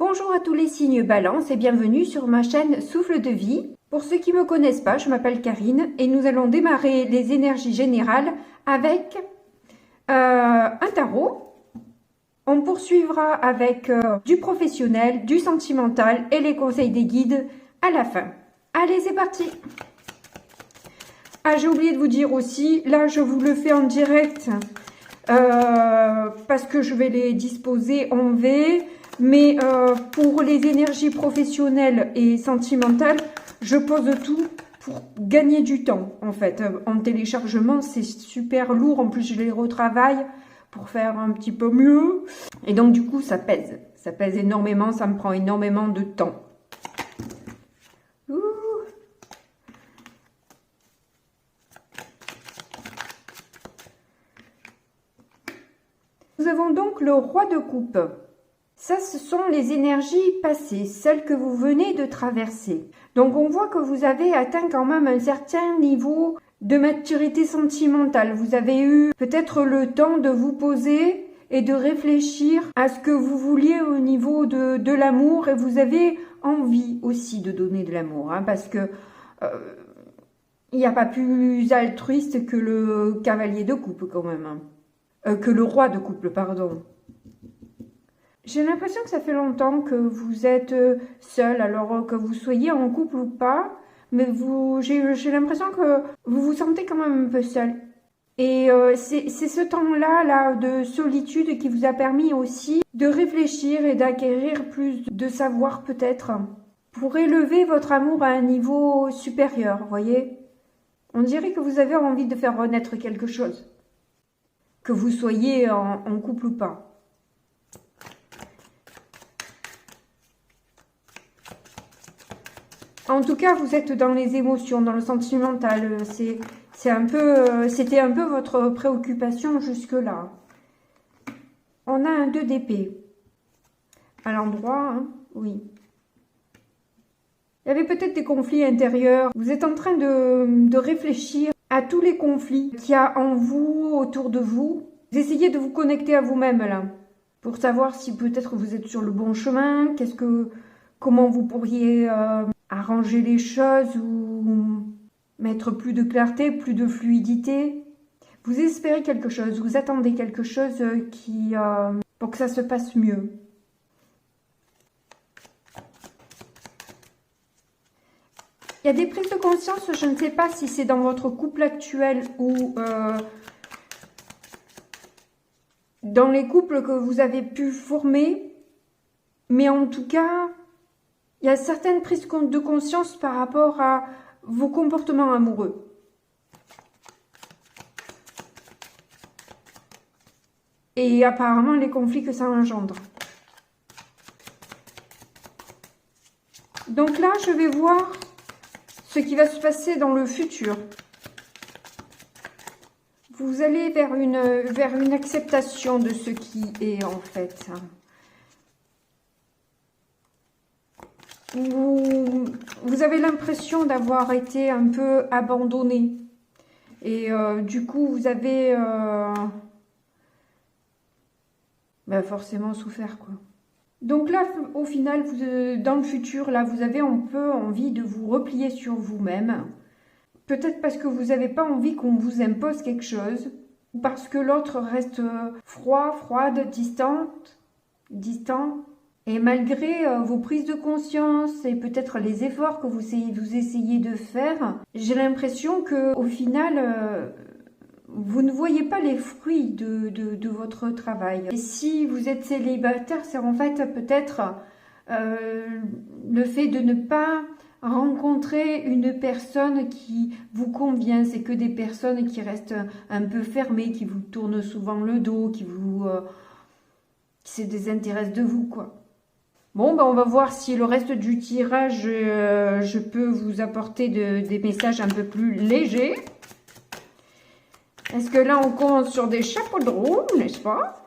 Bonjour à tous les signes Balance et bienvenue sur ma chaîne Souffle de Vie. Pour ceux qui ne me connaissent pas, je m'appelle Karine et nous allons démarrer les énergies générales avec un tarot. On poursuivra avec du professionnel, du sentimental et les conseils des guides à la fin. Allez, c'est parti! Ah, j'ai oublié de vous dire aussi, là je vous le fais en direct parce que je vais les disposer en V. Mais pour les énergies professionnelles et sentimentales, je pose tout pour gagner du temps, en fait. En téléchargement, c'est super lourd. En plus, je les retravaille pour faire un petit peu mieux. Et donc, du coup, ça pèse. Ça pèse énormément, ça me prend énormément de temps. Ouh. Nous avons donc le roi de coupe. Ça, ce sont les énergies passées, celles que vous venez de traverser. Donc, on voit que vous avez atteint quand même un certain niveau de maturité sentimentale. Vous avez eu peut-être le temps de vous poser et de réfléchir à ce que vous vouliez au niveau de l'amour. Et vous avez envie aussi de donner de l'amour, hein, parce que il n'y a pas plus altruiste que le cavalier de coupe quand même. Hein. Que le roi de couple, pardon. J'ai l'impression que ça fait longtemps que vous êtes seul, alors que vous soyez en couple ou pas, mais j'ai l'impression que vous vous sentez quand même un peu seul. Et c'est ce temps-là de solitude qui vous a permis aussi de réfléchir et d'acquérir plus de savoir peut-être, pour élever votre amour à un niveau supérieur, voyez. On dirait que vous avez envie de faire renaître quelque chose, que vous soyez en couple ou pas. En tout cas, vous êtes dans les émotions, dans le sentimental. C'était un peu votre préoccupation jusque-là. On a un 2 d'épée. À l'endroit, hein, oui. Il y avait peut-être des conflits intérieurs. Vous êtes en train de réfléchir à tous les conflits qu'il y a en vous, autour de vous. Vous essayez de vous connecter à vous-même, là, pour savoir si peut-être vous êtes sur le bon chemin. Comment vous pourriez arranger les choses ou mettre plus de clarté, plus de fluidité. Vous espérez quelque chose, vous attendez quelque chose pour que ça se passe mieux. Il y a des prises de conscience, je ne sais pas si c'est dans votre couple actuel ou dans les couples que vous avez pu former, mais en tout cas, il y a certaines prises de conscience par rapport à vos comportements amoureux. Et apparemment, les conflits que ça engendre. Donc là, je vais voir ce qui va se passer dans le futur. Vous allez vers une acceptation de ce qui est en fait. Vous avez l'impression d'avoir été un peu abandonné. Et du coup, vous avez forcément souffert, quoi. Donc là, au final, dans le futur, là, vous avez un peu envie de vous replier sur vous-même. Peut-être parce que vous n'avez pas envie qu'on vous impose quelque chose. Ou parce que l'autre reste froide, distant. Et malgré vos prises de conscience et peut-être les efforts que vous essayez de faire, j'ai l'impression que au final, vous ne voyez pas les fruits de votre travail. Et si vous êtes célibataire, c'est en fait peut-être le fait de ne pas rencontrer une personne qui vous convient. C'est que des personnes qui restent un peu fermées, qui vous tournent souvent le dos, qui se désintéressent de vous, quoi. Bon, on va voir si le reste du tirage, je peux vous apporter des messages un peu plus légers. Est-ce que là, on compte sur des chapeaux de roue, n'est-ce pas?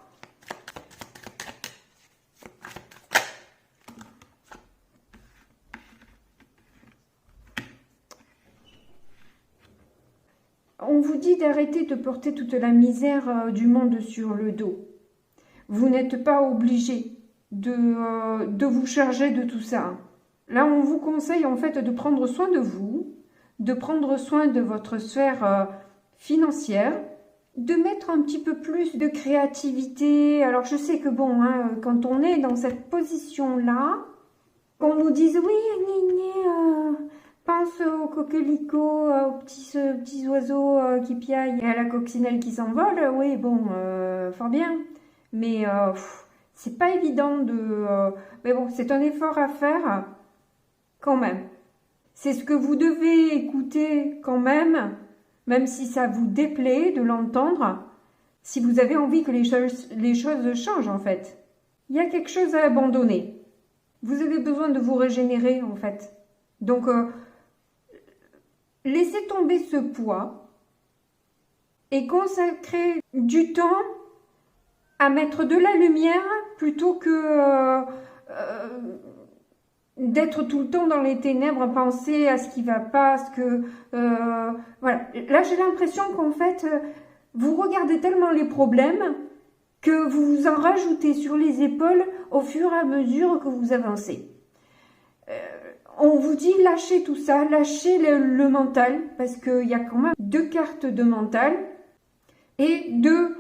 On vous dit d'arrêter de porter toute la misère du monde sur le dos. Vous n'êtes pas obligé de vous charger de tout ça. Là, on vous conseille en fait de prendre soin de vous, de prendre soin de votre sphère financière, de mettre un petit peu plus de créativité. Alors, je sais que bon, hein, quand on est dans cette position-là, qu'on nous dise oui, pense aux coquelicots, aux petits oiseaux qui piaillent et à la coccinelle qui s'envole, oui, bon, fort bien. Mais c'est pas évident de... mais bon, c'est un effort à faire quand même. C'est ce que vous devez écouter quand même si ça vous déplaît de l'entendre, si vous avez envie que les choses changent en fait. Il y a quelque chose à abandonner. Vous avez besoin de vous régénérer en fait. Donc, laissez tomber ce poids et consacrez du temps à mettre de la lumière plutôt que d'être tout le temps dans les ténèbres, à penser à ce qui va pas, voilà. Là, j'ai l'impression qu'en fait, vous regardez tellement les problèmes que vous vous en rajoutez sur les épaules au fur et à mesure que vous avancez. On vous dit lâchez tout ça, lâchez le mental, parce qu'il y a quand même 2 cartes de mental, et de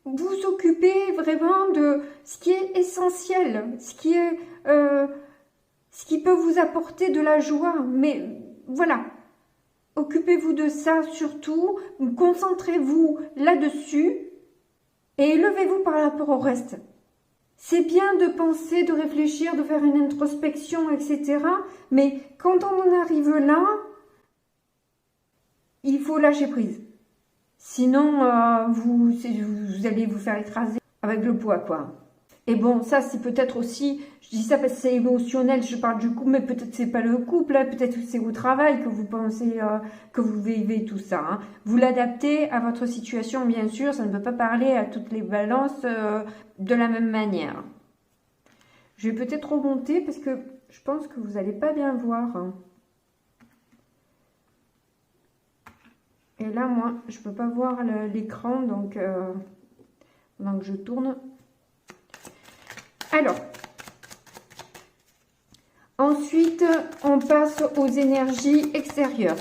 vous occuper vraiment de ce qui est essentiel, ce qui peut vous apporter de la joie. Mais voilà, occupez-vous de ça surtout, concentrez-vous là-dessus et élevez-vous par rapport au reste. C'est bien de penser, de réfléchir, de faire une introspection, etc. Mais quand on en arrive là, il faut lâcher prise. Sinon, vous allez vous faire écraser avec le poids, quoi. Et bon, ça, c'est peut-être aussi, je dis ça parce que c'est émotionnel, je parle du couple, mais peut-être c'est pas le couple, hein, peut-être que c'est au travail que vous pensez, que vous vivez tout ça. Hein. Vous l'adaptez à votre situation, bien sûr, ça ne peut pas parler à toutes les balances de la même manière. Je vais peut-être remonter parce que je pense que vous n'allez pas bien voir. Hein. Et là, moi, je ne peux pas voir l'écran, donc pendant que je tourne. Alors, ensuite, on passe aux énergies extérieures.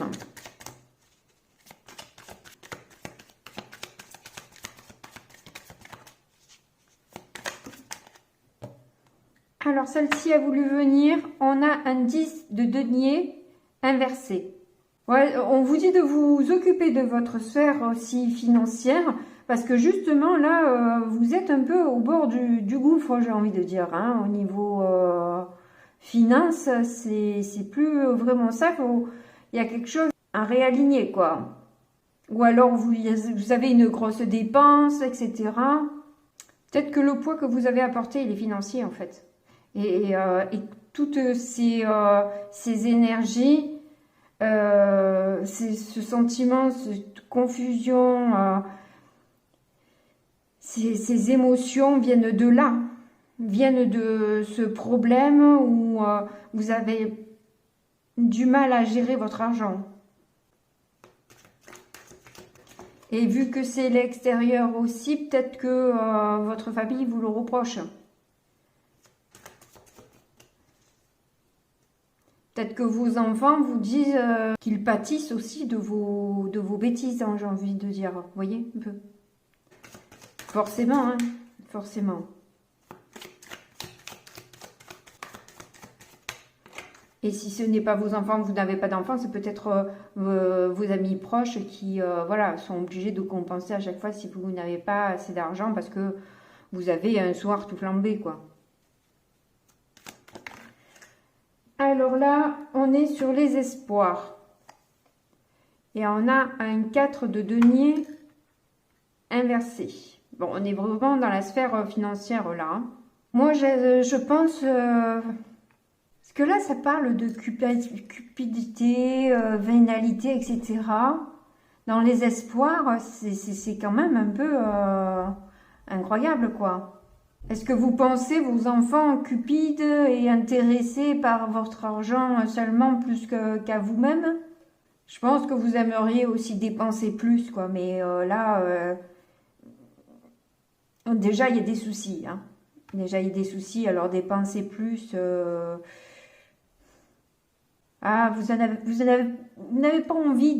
Alors, celle-ci a voulu venir. On a un 10 de denier inversé. Ouais, on vous dit de vous occuper de votre sphère aussi financière, parce que justement, là, vous êtes un peu au bord du gouffre, j'ai envie de dire, hein, au niveau finance, c'est plus vraiment ça, il y a quelque chose à réaligner, quoi. Ou alors, vous avez une grosse dépense, etc. Peut-être que le poids que vous avez apporté, il est financier, en fait. Et toutes ces énergies, ce sentiment, cette confusion, ces émotions viennent de là, viennent de ce problème où vous avez du mal à gérer votre argent. Et vu que c'est l'extérieur aussi, peut-être que votre famille vous le reproche. Peut-être que vos enfants vous disent qu'ils pâtissent aussi de vos bêtises, hein, j'ai envie de dire. Vous voyez un peu. Forcément, hein, forcément. Et si ce n'est pas vos enfants, vous n'avez pas d'enfants, c'est peut-être vos amis proches qui voilà, sont obligés de compenser à chaque fois si vous n'avez pas assez d'argent parce que vous avez un soir tout flambé, quoi. Alors là, on est sur les espoirs. Et on a un 4 de denier inversé. Bon, on est vraiment dans la sphère financière là. Moi, je pense... parce que là, ça parle de cupidité, vénalité, etc. Dans les espoirs, c'est quand même un peu incroyable, quoi. Est-ce que vous pensez vos enfants cupides et intéressés par votre argent seulement plus qu'à vous-même? Je pense que vous aimeriez aussi dépenser plus, quoi. Mais là, déjà, il y a des soucis. Hein. Déjà, il y a des soucis, alors dépensez plus. Ah, vous n'avez pas envie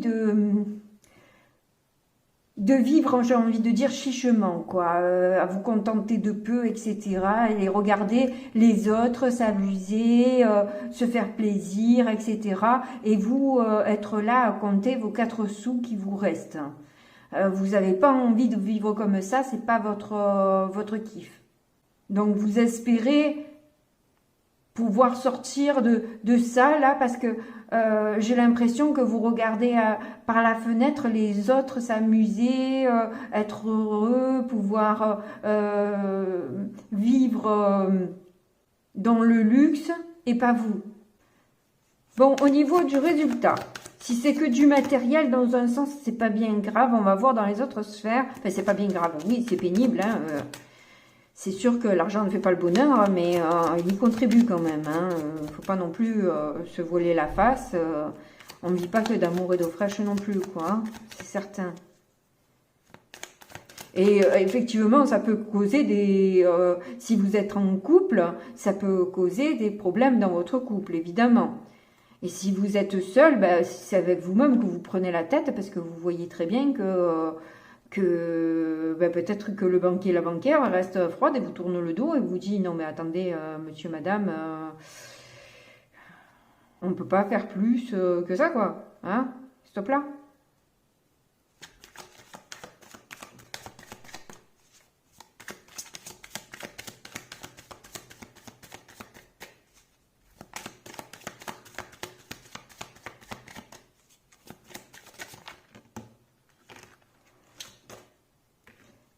de vivre, j'ai envie de dire, chichement, quoi, à vous contenter de peu, etc. Et regarder les autres s'amuser, se faire plaisir, etc. Et vous être là à compter vos 4 sous qui vous restent. Vous n'avez pas envie de vivre comme ça, c'est pas votre kiff. Donc vous espérez pouvoir sortir de ça là parce que j'ai l'impression que vous regardez par la fenêtre les autres s'amuser, être heureux, pouvoir vivre dans le luxe et pas vous. Bon, au niveau du résultat, si c'est que du matériel dans un sens, c'est pas bien grave, on va voir dans les autres sphères. Enfin, c'est pas bien grave, oui, c'est pénible, hein, c'est sûr que l'argent ne fait pas le bonheur, mais il y contribue quand même. Il ne faut pas non plus se voiler la face. On ne vit pas que d'amour et d'eau fraîche non plus, quoi. Hein, c'est certain. Et effectivement, ça peut causer des... si vous êtes en couple, ça peut causer des problèmes dans votre couple, évidemment. Et si vous êtes seul, ben, c'est avec vous-même que vous prenez la tête, parce que vous voyez très bien que ben, peut-être que le banquier, la banquière reste froide et vous tourne le dos et vous dit non mais attendez monsieur, madame, on ne peut pas faire plus que ça quoi, hein, stop là.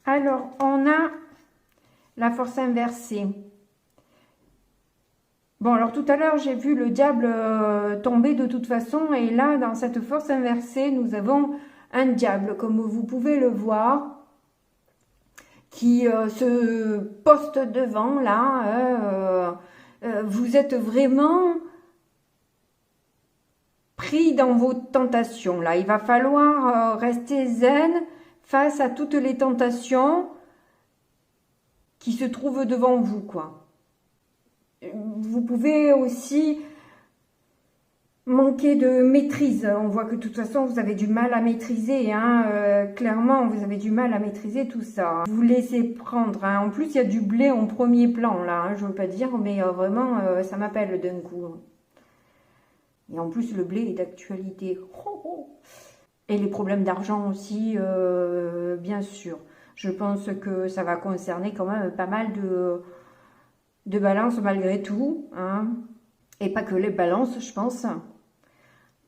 Alors, on a la force inversée. Bon, alors tout à l'heure, j'ai vu le diable tomber de toute façon. Et là, dans cette force inversée, nous avons un diable, comme vous pouvez le voir, qui se poste devant, là. Vous êtes vraiment pris dans vos tentations, là. Il va falloir rester zen face à toutes les tentations qui se trouvent devant vous, quoi. Vous pouvez aussi manquer de maîtrise. On voit que de toute façon, vous avez du mal à maîtriser. Hein. Clairement, vous avez du mal à maîtriser tout ça. Vous laissez prendre. Hein. En plus, il y a du blé en premier plan, là. Hein, je ne veux pas dire, mais vraiment, ça m'appelle d'un coup. Et en plus, le blé est d'actualité. Oh, oh. Et les problèmes d'argent aussi, bien sûr. Je pense que ça va concerner quand même pas mal de balances malgré tout. Hein. Et pas que les balances, je pense.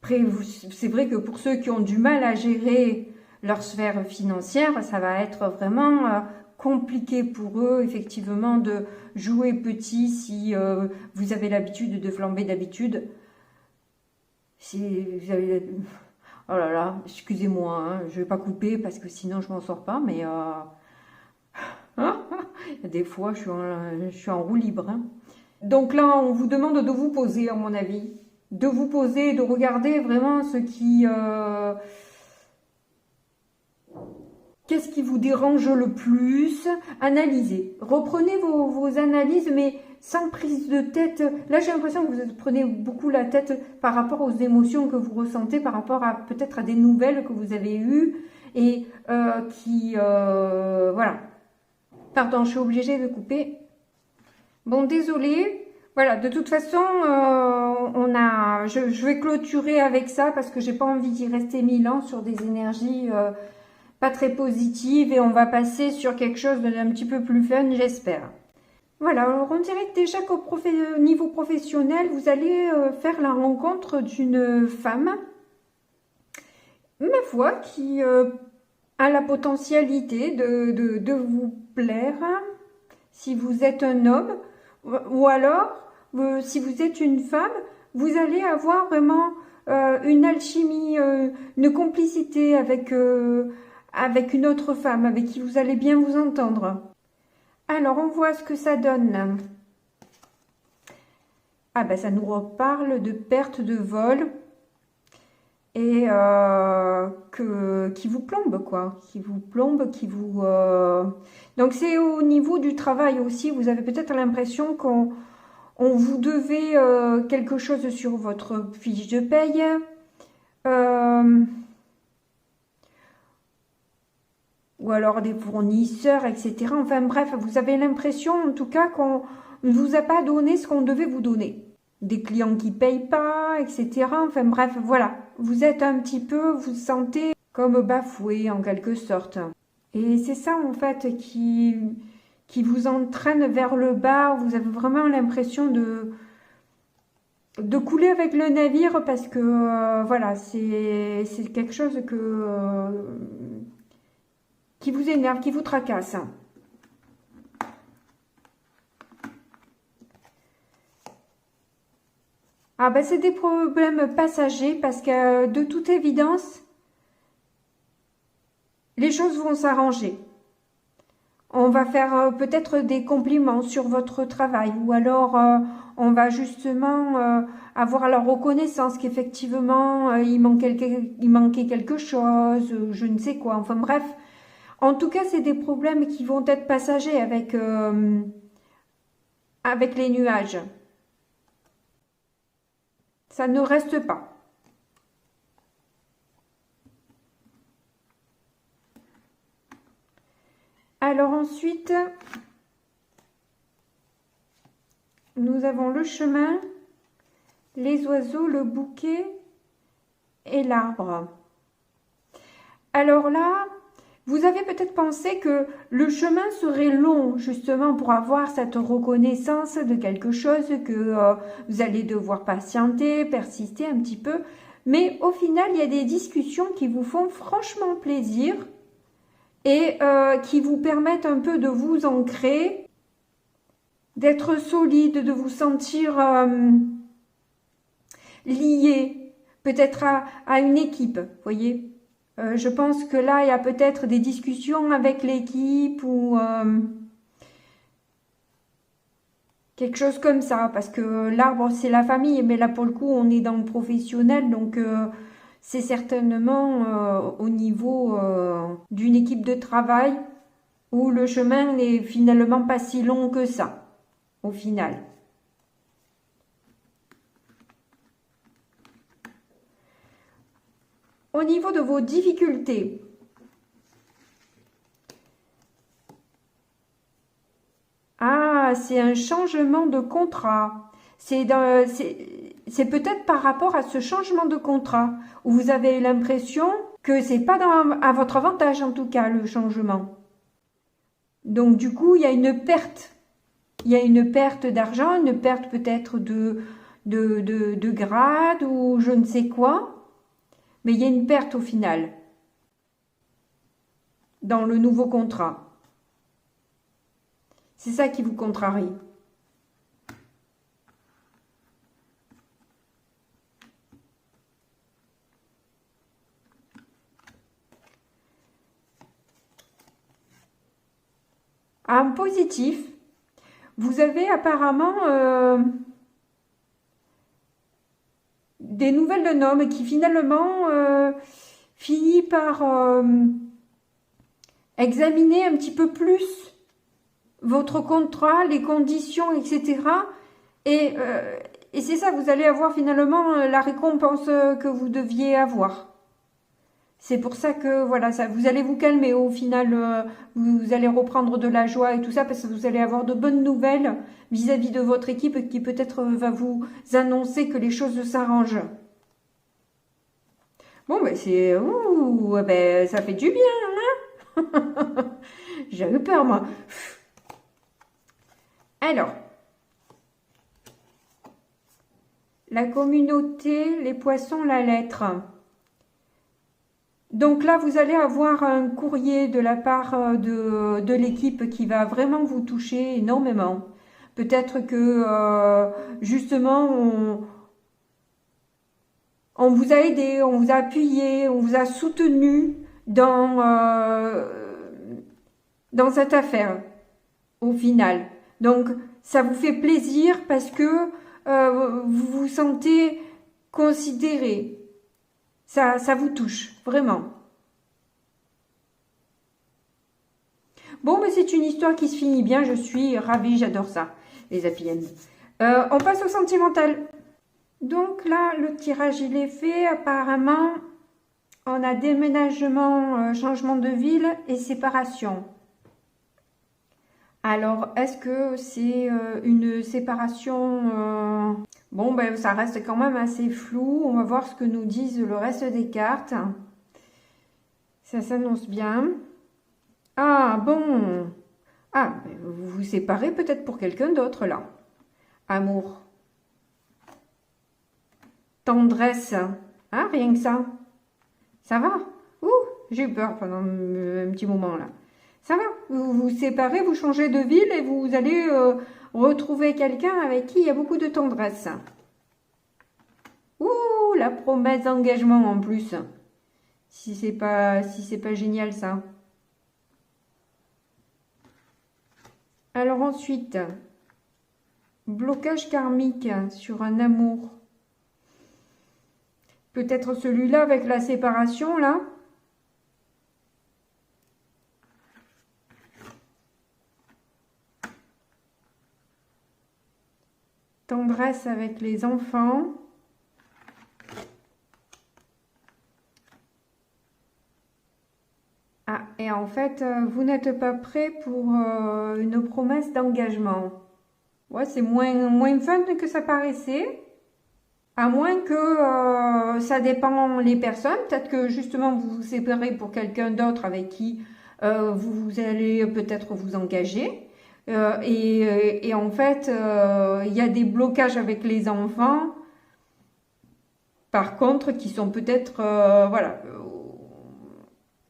Après, c'est vrai que pour ceux qui ont du mal à gérer leur sphère financière, ça va être vraiment compliqué pour eux, effectivement, de jouer petit si vous avez l'habitude de flamber d'habitude. Si vous avez... Oh là là, excusez-moi, hein, je vais pas couper parce que sinon je m'en sors pas, mais des fois je suis en roue libre. Hein. Donc là, on vous demande de vous poser, à mon avis, de vous poser, de regarder vraiment ce qui... Qu'est-ce qui vous dérange le plus? Analysez. Reprenez vos analyses, mais sans prise de tête. Là, j'ai l'impression que vous prenez beaucoup la tête par rapport aux émotions que vous ressentez, par rapport à peut-être à des nouvelles que vous avez eues et voilà. Pardon, je suis obligée de couper. Bon, désolée. Voilà, de toute façon, je vais clôturer avec ça parce que j'ai pas envie d'y rester 1000 ans sur des énergies... pas très positive et on va passer sur quelque chose d'un petit peu plus fun, j'espère. Voilà, alors on dirait déjà qu'au niveau professionnel, vous allez faire la rencontre d'une femme, ma foi, qui a la potentialité de vous plaire, si vous êtes un homme, ou alors, si vous êtes une femme, vous allez avoir vraiment une alchimie, une complicité avec une autre femme avec qui vous allez bien vous entendre. Alors, on voit ce que ça donne. Ah ben, ça nous reparle de perte de vol et qui vous plombe, quoi. Qui vous plombe, Donc c'est au niveau du travail aussi, vous avez peut-être l'impression qu'on vous devait quelque chose sur votre fiche de paye. Ou alors des fournisseurs, etc. Enfin bref, vous avez l'impression en tout cas qu'on ne vous a pas donné ce qu'on devait vous donner. Des clients qui ne payent pas, etc. Enfin bref, voilà. Vous êtes un petit peu, vous vous sentez comme bafoué en quelque sorte. Et c'est ça en fait qui vous entraîne vers le bas. Vous avez vraiment l'impression de couler avec le navire parce que voilà, c'est quelque chose qui vous énerve, qui vous tracasse. Ah ben c'est des problèmes passagers parce que de toute évidence, les choses vont s'arranger. On va faire peut-être des compliments sur votre travail ou alors on va justement avoir la reconnaissance qu'effectivement il manquait quelque chose, je ne sais quoi, enfin bref. En tout cas, c'est des problèmes qui vont être passagers avec les nuages. Ça ne reste pas. Alors ensuite, nous avons le chemin, les oiseaux, le bouquet et l'arbre. Alors là, vous avez peut-être pensé que le chemin serait long, justement, pour avoir cette reconnaissance de quelque chose, que vous allez devoir patienter, persister un petit peu. Mais au final, il y a des discussions qui vous font franchement plaisir et qui vous permettent un peu de vous ancrer, d'être solide, de vous sentir lié, peut-être à une équipe, vous voyez. Je pense que là, il y a peut-être des discussions avec l'équipe ou quelque chose comme ça. Parce que l'arbre, c'est la famille. Mais là, pour le coup, on est dans le professionnel. Donc, c'est certainement au niveau d'une équipe de travail où le chemin n'est finalement pas si long que ça, au final. Au niveau de vos difficultés, ah, c'est un changement de contrat. C'est peut-être par rapport à ce changement de contrat où vous avez l'impression que c'est pas à votre avantage en tout cas le changement. Donc du coup, il y a une perte. Il y a une perte d'argent, une perte peut-être de grade ou je ne sais quoi. Mais il y a une perte au final dans le nouveau contrat. C'est ça qui vous contrarie. En positif, vous avez apparemment des nouvelles d'un homme qui finalement finit par examiner un petit peu plus votre contrat, les conditions, etc. Et c'est ça, vous allez avoir finalement la récompense que vous deviez avoir. C'est pour ça que voilà, ça, vous allez vous calmer. Au final, vous allez reprendre de la joie et tout ça parce que vous allez avoir de bonnes nouvelles vis-à-vis de votre équipe qui peut-être va vous annoncer que les choses s'arrangent. Bon, ben c'est... Ouh, ben ça fait du bien, hein. J'ai eu peur, moi. Alors, la communauté, les poissons, la lettre. Donc là, vous allez avoir un courrier de la part de l'équipe qui va vraiment vous toucher énormément. Peut-être que, justement, on vous a aidé, on vous a appuyé, on vous a soutenu dans cette affaire, au final. Donc, ça vous fait plaisir parce que vous vous sentez considéré. Ça vous touche, vraiment. Bon, mais c'est une histoire qui se finit bien. Je suis ravie, j'adore ça, les happy end. On passe au sentimental. Donc là, le tirage, il est fait. Apparemment, on a déménagement, changement de ville et séparation. Alors, est-ce que c'est une séparation Bon, ben, ça reste quand même assez flou. On va voir ce que nous disent le reste des cartes. Ça s'annonce bien. Ah, bon. Ah, ben, vous vous séparez peut-être pour quelqu'un d'autre, là. Amour. Tendresse. Hein, rien que ça. Ça va? Ouh, j'ai eu peur pendant un petit moment, là. Ça va, vous vous séparez, vous changez de ville et vous allez retrouver quelqu'un avec qui il y a beaucoup de tendresse. Ouh, la promesse d'engagement en plus. Si c'est pas génial ça. Alors ensuite, blocage karmique sur un amour. Peut-être celui-là avec la séparation là. Tendresse avec les enfants. Ah, et en fait, vous n'êtes pas prêt pour une promesse d'engagement. Ouais, c'est moins fun que ça paraissait. À moins que ça dépend les personnes. Peut-être que justement vous vous séparez pour quelqu'un d'autre avec qui vous allez peut-être vous engager. Et en fait, il y a des blocages avec les enfants, par contre, qui sont peut-être, voilà,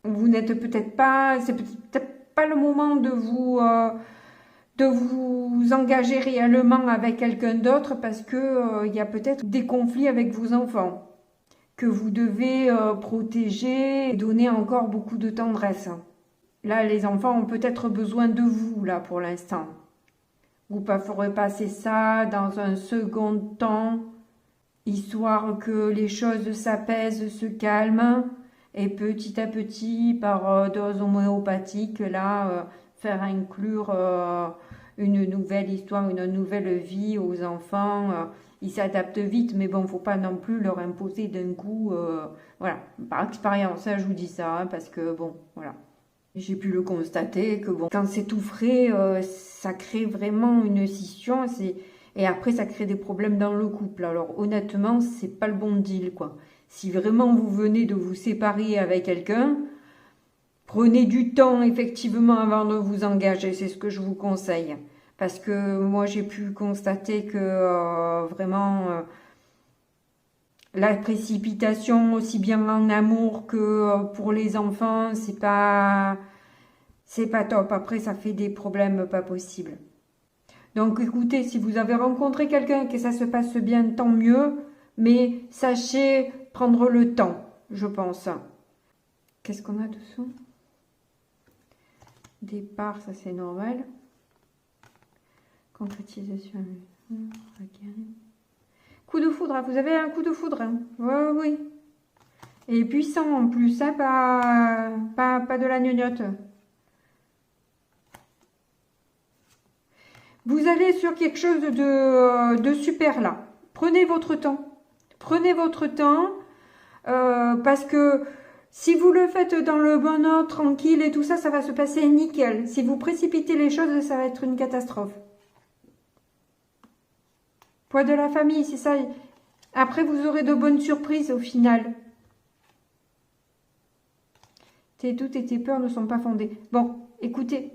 vous n'êtes peut-être pas, c'est peut-être pas le moment de vous engager réellement avec quelqu'un d'autre parce que il y a peut-être des conflits avec vos enfants que vous devez protéger et donner encore beaucoup de tendresse. Là, les enfants ont peut-être besoin de vous, là, pour l'instant. Vous ferez passer ça dans un second temps, histoire que les choses s'apaisent, se calment, et petit à petit, par dose homéopathique, là, faire inclure une nouvelle histoire, une nouvelle vie aux enfants. Ils s'adaptent vite, mais bon, faut pas non plus leur imposer d'un coup. Voilà, par expérience, hein, je vous dis ça, hein, parce que bon, voilà. J'ai pu le constater que bon, quand c'est tout frais, ça crée vraiment une scission et après ça crée des problèmes dans le couple. Alors honnêtement, c'est pas le bon deal quoi. Si vraiment vous venez de vous séparer avec quelqu'un, prenez du temps effectivement avant de vous engager, c'est ce que je vous conseille. Parce que moi j'ai pu constater que vraiment la précipitation, aussi bien en amour que pour les enfants, c'est pas top. Après, ça fait des problèmes pas possibles. Donc, écoutez, si vous avez rencontré quelqu'un et que ça se passe bien, tant mieux. Mais sachez prendre le temps, je pense. Qu'est-ce qu'on a dessous? Départ, ça c'est normal. Concrétisation. Coup de foudre, vous avez un coup de foudre. Hein. Ouais, oui. Et puissant en plus, hein, pas de la gnognotte. Vous allez sur quelque chose de super là. Prenez votre temps. Prenez votre temps parce que si vous le faites dans le bon ordre, tranquille et tout ça, ça va se passer nickel. Si vous précipitez les choses, ça va être une catastrophe. Poids de la famille, c'est ça. Après, vous aurez de bonnes surprises au final. Tes doutes et tes peurs ne sont pas fondés. Bon, écoutez,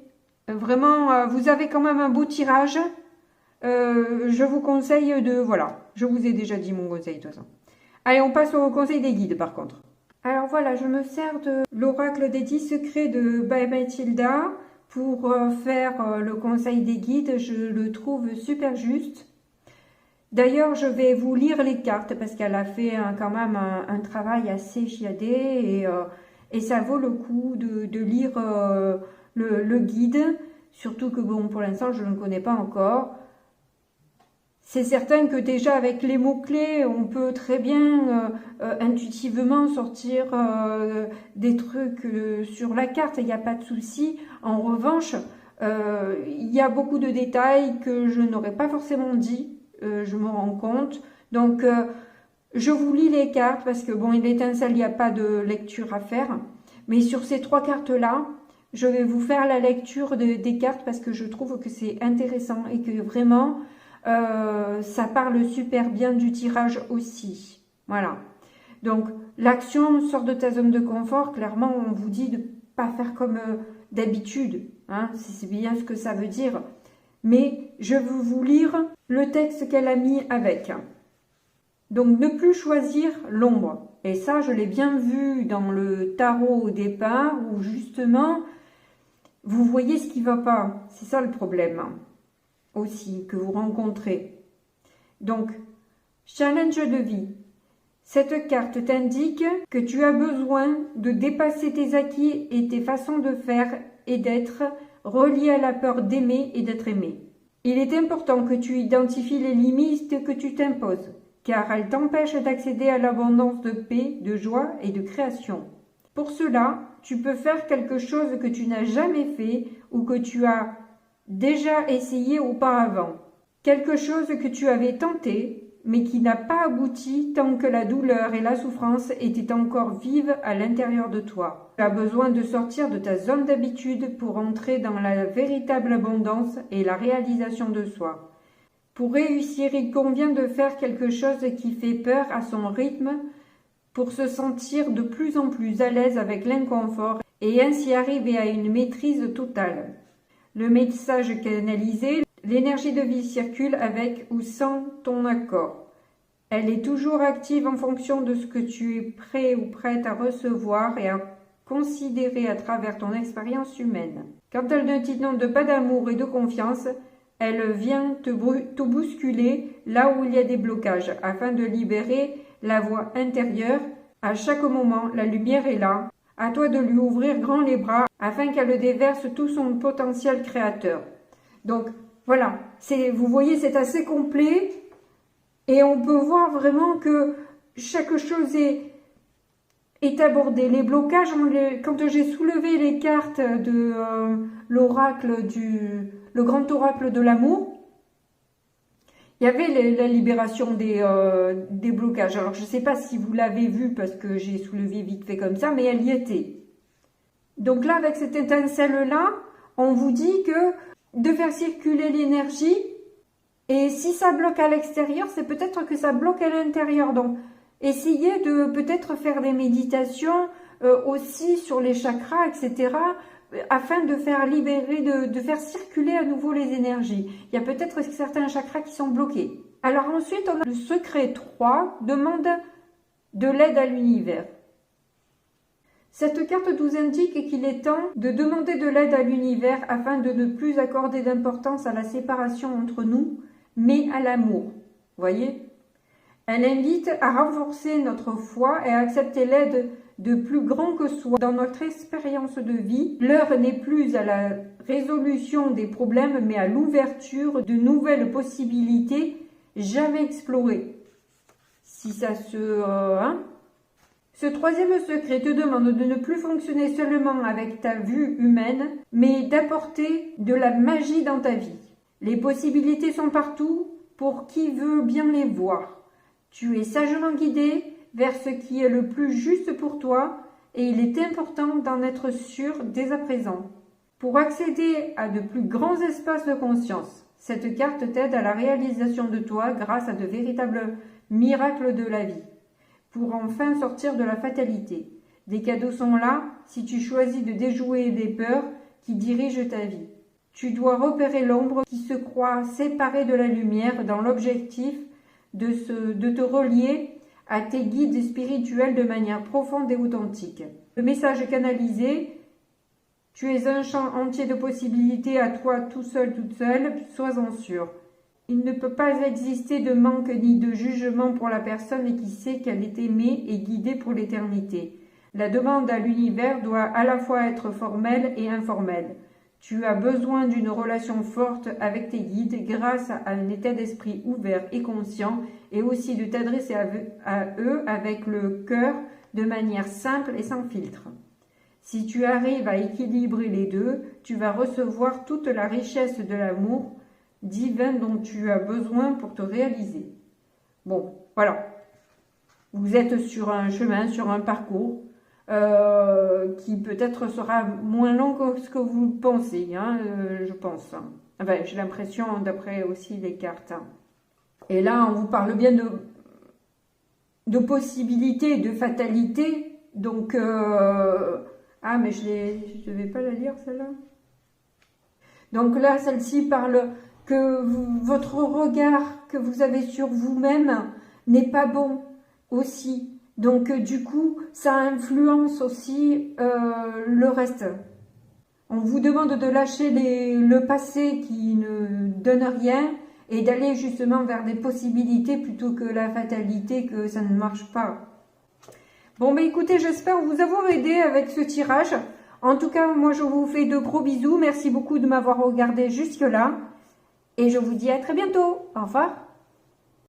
vraiment, vous avez quand même un beau tirage. Je vous conseille de... Voilà, je vous ai déjà dit mon conseil de toute façon. Allez, on passe au conseil des guides par contre. Alors voilà, je me sers de l'oracle des 10 secrets de Bye Mathilda pour faire le conseil des guides. Je le trouve super juste. D'ailleurs, je vais vous lire les cartes parce qu'elle a fait quand même un travail assez chiadé et ça vaut le coup de lire le guide. Surtout que bon, pour l'instant, je ne le connais pas encore. C'est certain que déjà avec les mots-clés, on peut très bien intuitivement sortir des trucs sur la carte, il n'y a pas de souci. En revanche, il y a beaucoup de détails que je n'aurais pas forcément dit, je me rends compte. Donc, je vous lis les cartes parce que bon, l'étincelle, il n'y a pas de lecture à faire. Mais sur ces 3 cartes-là, je vais vous faire la lecture des cartes parce que je trouve que c'est intéressant et que vraiment, ça parle super bien du tirage aussi. Voilà. Donc, l'action sort de ta zone de confort. Clairement, on vous dit de ne pas faire comme d'habitude. Hein, c'est bien ce que ça veut dire. Mais je vais vous lire le texte qu'elle a mis avec. Donc, ne plus choisir l'ombre. Et ça, je l'ai bien vu dans le tarot au départ, où justement, vous voyez ce qui ne va pas. C'est ça le problème aussi que vous rencontrez. Donc, challenge de vie. Cette carte t'indique que tu as besoin de dépasser tes acquis et tes façons de faire et d'être relié à la peur d'aimer et d'être aimé. Il est important que tu identifies les limites que tu t'imposes, car elles t'empêchent d'accéder à l'abondance de paix, de joie et de création. Pour cela, tu peux faire quelque chose que tu n'as jamais fait ou que tu as déjà essayé auparavant. Quelque chose que tu avais tenté, mais qui n'a pas abouti tant que la douleur et la souffrance étaient encore vives à l'intérieur de toi. Tu as besoin de sortir de ta zone d'habitude pour entrer dans la véritable abondance et la réalisation de soi. Pour réussir, il convient de faire quelque chose qui fait peur à son rythme pour se sentir de plus en plus à l'aise avec l'inconfort et ainsi arriver à une maîtrise totale. Le message canalisé, l'énergie de vie circule avec ou sans ton accord. Elle est toujours active en fonction de ce que tu es prêt ou prête à recevoir et à considérer à travers ton expérience humaine. Quand elle ne t'inonde pas d'amour et de confiance, elle vient te bousculer là où il y a des blocages afin de libérer la voix intérieure. À chaque moment, la lumière est là. À toi de lui ouvrir grand les bras afin qu'elle déverse tout son potentiel créateur. Donc voilà, vous voyez, c'est assez complet et on peut voir vraiment que chaque chose est abordée. Les blocages, quand j'ai soulevé les cartes de l'oracle le grand oracle de l'amour, il y avait la libération des blocages. Alors, je ne sais pas si vous l'avez vu parce que j'ai soulevé vite fait comme ça, mais elle y était. Donc là, avec cette étincelle-là, on vous dit que de faire circuler l'énergie, et si ça bloque à l'extérieur, c'est peut-être que ça bloque à l'intérieur. Donc, essayez de peut-être faire des méditations aussi sur les chakras, etc., afin de faire libérer, de faire circuler à nouveau les énergies. Il y a peut-être certains chakras qui sont bloqués. Alors ensuite, on a le secret 3, demande de l'aide à l'univers. Cette carte nous indique qu'il est temps de demander de l'aide à l'univers afin de ne plus accorder d'importance à la séparation entre nous, mais à l'amour. Voyez ? Elle invite à renforcer notre foi et à accepter l'aide de plus grand que soi dans notre expérience de vie. L'heure n'est plus à la résolution des problèmes, mais à l'ouverture de nouvelles possibilités jamais explorées. Si ça se... Ce troisième secret te demande de ne plus fonctionner seulement avec ta vue humaine, mais d'apporter de la magie dans ta vie. Les possibilités sont partout pour qui veut bien les voir. Tu es sagement guidé vers ce qui est le plus juste pour toi et il est important d'en être sûr dès à présent. Pour accéder à de plus grands espaces de conscience, cette carte t'aide à la réalisation de toi grâce à de véritables miracles de la vie. Pour enfin sortir de la fatalité. Des cadeaux sont là si tu choisis de déjouer des peurs qui dirigent ta vie. Tu dois repérer l'ombre qui se croit séparée de la lumière dans l'objectif de te relier à tes guides spirituels de manière profonde et authentique. Le message canalisé, tu es un champ entier de possibilités à toi tout seul, toute seule, sois-en sûr. Il ne peut pas exister de manque ni de jugement pour la personne qui sait qu'elle est aimée et guidée pour l'éternité. La demande à l'univers doit à la fois être formelle et informelle. Tu as besoin d'une relation forte avec tes guides grâce à un état d'esprit ouvert et conscient et aussi de t'adresser à eux avec le cœur de manière simple et sans filtre. Si tu arrives à équilibrer les deux, tu vas recevoir toute la richesse de l'amour divin dont tu as besoin pour te réaliser. Bon, voilà. Vous êtes sur un chemin, sur un parcours qui peut-être sera moins long que ce que vous pensez, hein, je pense. Enfin, j'ai l'impression d'après aussi les cartes. Et là, on vous parle bien de possibilités, de fatalité. Donc, ah, mais je ne devais pas la lire, celle-là. Donc là, celle-ci parle que votre regard que vous avez sur vous-même n'est pas bon aussi. Donc du coup, ça influence aussi le reste. On vous demande de lâcher le passé qui ne donne rien et d'aller justement vers des possibilités plutôt que la fatalité que ça ne marche pas. Bon, ben écoutez, j'espère vous avoir aidé avec ce tirage. En tout cas, moi je vous fais de gros bisous. Merci beaucoup de m'avoir regardé jusque-là. Et je vous dis à très bientôt. Au revoir.